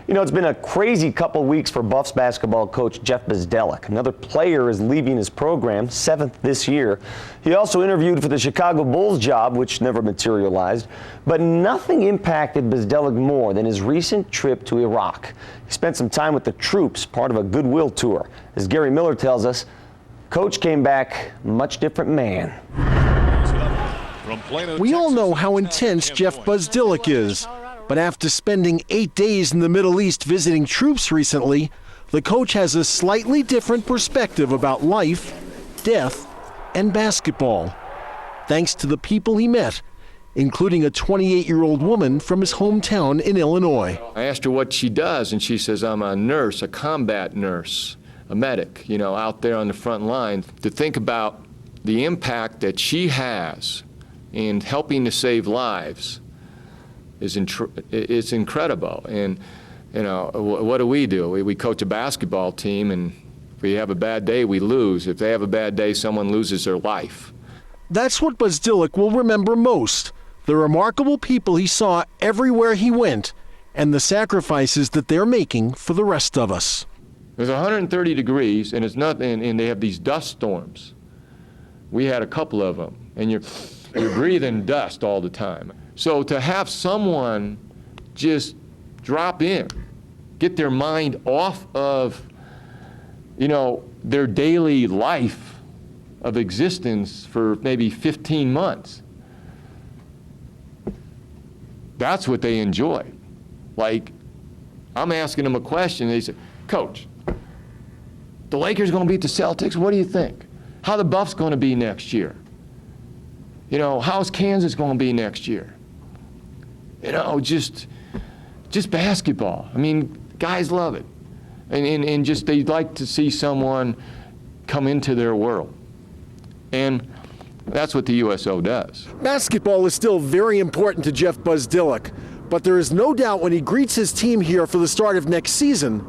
You know, it's been a crazy couple weeks for Buffs basketball coach Jeff Bzdelik. Another player is leaving his program, 7th this year. He also interviewed for the Chicago Bulls job, which never materialized. But nothing impacted Bzdelik more than his recent trip to Iraq. He spent some time with the troops, part of a goodwill tour. As Gary Miller tells us, Coach came back a much different man. We all know how intense Jeff Bzdelik is. But after spending 8 days in the Middle East visiting troops recently, the coach has a slightly different perspective about life, death, and basketball. Thanks to the people he met, including a 28-year-old woman from his hometown in Illinois. I asked her what she does, and she says, I'm a nurse, a combat nurse, a medic, you know, out there on the front line. To think about the impact that she has in helping to save lives it's incredible. And you know, what do? We coach a basketball team, and if we have a bad day, we lose. If they have a bad day, someone loses their life. That's what Bzdelik will remember most, the remarkable people he saw everywhere he went, and the sacrifices that they're making for the rest of us. There's 130 degrees, and it's nothing, and they have these dust storms. We had a couple of them, and you're breathing dust all the time. So to have someone just drop in, get their mind off of, you know, their daily life of existence for maybe 15 months, that's what they enjoy. Like, I'm asking them a question, and they say, Coach, the Lakers going to beat the Celtics? What do you think? How the Buffs going to be next year? You know, how's Kansas going to be next year? You know, just basketball. I mean, guys love it. And just they like to see someone come into their world. And that's what the USO does. Basketball is still very important to Jeff Bzdelik, but there is no doubt when he greets his team here for the start of next season,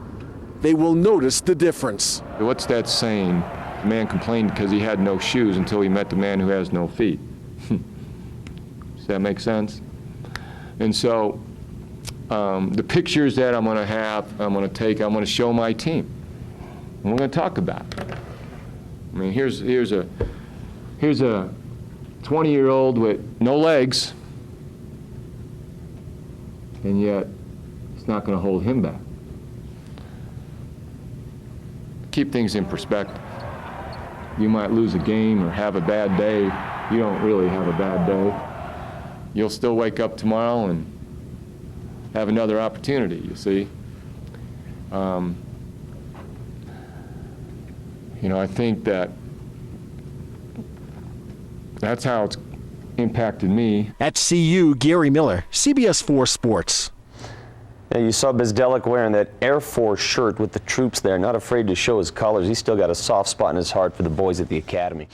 they will notice the difference. What's that saying? The man complained because he had no shoes until he met the man who has no feet. Does that make sense? And so the pictures that I'm going to have, I'm going to show my team. And we're going to talk about it. I mean, here's a 20-year-old with no legs, and yet it's not going to hold him back. Keep things in perspective. You might lose a game or have a bad day. You don't really have a bad day. You'll still wake up tomorrow and have another opportunity, you see. You know, I think that's how it's impacted me. At CU, Gary Miller, CBS 4 Sports. Yeah, you saw Bzdelik wearing that Air Force shirt with the troops there, not afraid to show his colors. He's still got a soft spot in his heart for the boys at the academy.